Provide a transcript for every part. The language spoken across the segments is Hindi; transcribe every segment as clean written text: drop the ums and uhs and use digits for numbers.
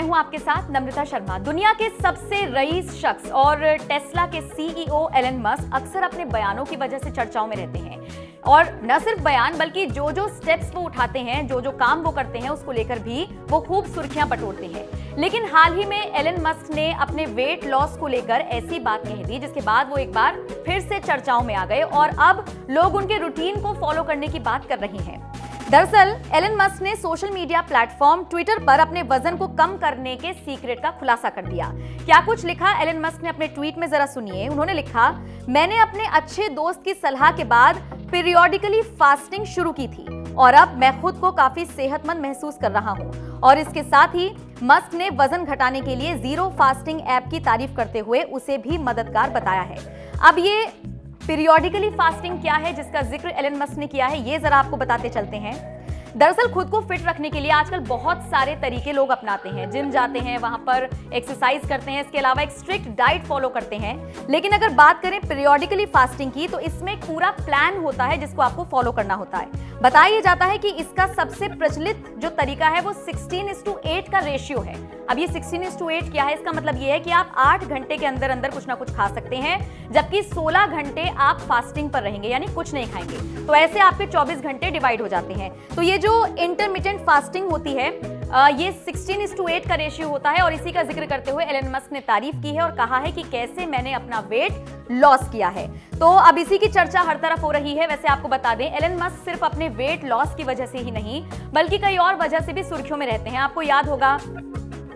मैं हूं आपके साथ नम्रता शर्मा। दुनिया के सबसे रईस शख्स और टेस्ला के सीईओ एलन मस्क अक्सर अपने बयानों की वजह से चर्चाओं में रहते हैं, और न सिर्फ बयान बल्कि जो जो स्टेप्स वो उठाते हैं, जो जो काम वो करते हैं, उसको लेकर भी वो खूब सुर्खियां बटोरते हैं। लेकिन हाल ही में एलन मस्क ने अपने वेट लॉस को लेकर ऐसी बात कह दी जिसके बाद वो एक बार फिर से चर्चाओं में आ गए और अब लोग उनके रूटीन को फॉलो करने की बात कर रहे हैं। दरअसल एलन मस्क ने सोशल मीडिया प्लेटफॉर्म ट्विटर पर अपने वजन को कम करने के सीक्रेट का खुलासा कर दिया। क्या कुछ लिखा एलन मस्क ने अपने ट्वीट में, जरा सुनिए। उन्होंने लिखा, मैंने अपने अच्छे दोस्त की सलाह के बाद पीरियोडिकली फास्टिंग शुरू की थी और अब मैं खुद को काफी सेहतमंद महसूस कर रहा हूं। और इसके साथ ही मस्क ने वजन घटाने के लिए जीरो फास्टिंग ऐप की तारीफ करते हुए उसे भी मददगार बताया है। अब ये पीरियोडिकली फास्टिंग क्या है जिसका जिक्र एलन मस्क ने किया है, ये जरा आपको बताते चलते हैं। दरअसल खुद को फिट रखने के लिए आजकल बहुत सारे तरीके लोग अपनाते हैं। जिम जाते हैं, वहां पर एक्सरसाइज करते हैं, इसके अलावा एक स्ट्रिक्ट डाइट फॉलो करते हैं। लेकिन अगर बात करें पीरियोडिकली फास्टिंग की, तो इसमें एक पूरा प्लान होता है जिसको आपको फॉलो करना होता है। बताया जाता है कि इसका सबसे प्रचलित जो तरीका है वो 16:8 का रेशियो है। अब ये 16:8 क्या है? इसका मतलब ये है कि आप 8 घंटे के अंदर अंदर कुछ ना कुछ खा सकते हैं, जबकि 16 घंटे आप फास्टिंग पर रहेंगे, यानी कुछ नहीं खाएंगे। तो ऐसे आपके 24 घंटे डिवाइड हो जाते हैं। तो ये जो इंटरमिटेंट फास्टिंग होती है, ये 16:8 का रेशियो होता है। और इसी का जिक्र करते हुए एलन मस्क ने तारीफ की है और कहा है कि कैसे मैंने अपना वेट लॉस किया है। तो अब इसी की चर्चा हर तरफ हो रही है। वैसे आपको बता दें, एलन मस्क सिर्फ अपने वेट लॉस की वजह से ही नहीं बल्कि कई और वजह से भी सुर्खियों में रहते हैं। आपको याद होगा,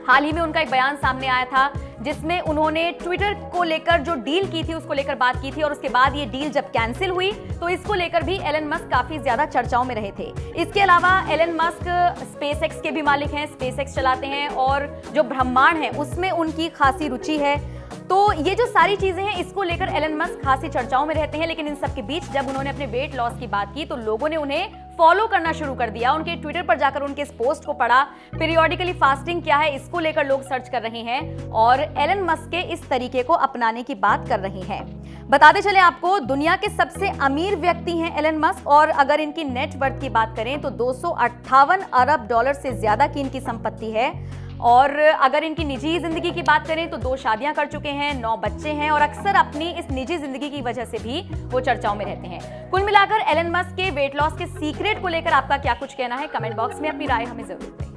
हाल ही में उनका एक बयान सामने आया था जिसमें उन्होंने ट्विटर को लेकर जो डील की थी उसको लेकर बात की थी, और उसके बाद ये डील जब कैंसिल हुई तो इसको लेकर भी एलन मस्क काफी ज्यादा चर्चाओं में रहे थे। इसके अलावा एलन मस्क स्पेसएक्स के भी मालिक हैं, स्पेसएक्स चलाते हैं और जो ब्रह्मांड है उसमें उनकी खासी रुचि है। तो ये जो सारी चीजें हैं, इसको लेकर एलन मस्क खासी चर्चाओं में रहते हैं। लेकिन इन सब के बीच जब उन्होंने अपने वेट लॉस की बात की तो लोगों ने उन्हें फॉलो करना शुरू कर दिया। उनके ट्विटर पर जाकर उनके इस पोस्ट को पढ़ा। पीरियोडिकली फास्टिंग क्या है, इसको लेकर लोग सर्च कर रहे हैं और एलन मस्क के इस तरीके को अपनाने की बात कर रहे हैं। बताते चले आपको, दुनिया के सबसे अमीर व्यक्ति हैं एलन मस्क, और अगर इनकी नेट वर्थ की बात करें तो 258 अरब डॉलर से ज्यादा की इनकी संपत्ति है। और अगर इनकी निजी जिंदगी की बात करें तो 2 शादियां कर चुके हैं, 9 बच्चे हैं, और अक्सर अपनी इस निजी जिंदगी की वजह से भी वो चर्चाओं में रहते हैं। कुल मिलाकर एलन मस्क के वेट लॉस के सीक्रेट को लेकर आपका क्या कुछ कहना है? कमेंट बॉक्स में अपनी राय हमें जरूर दें।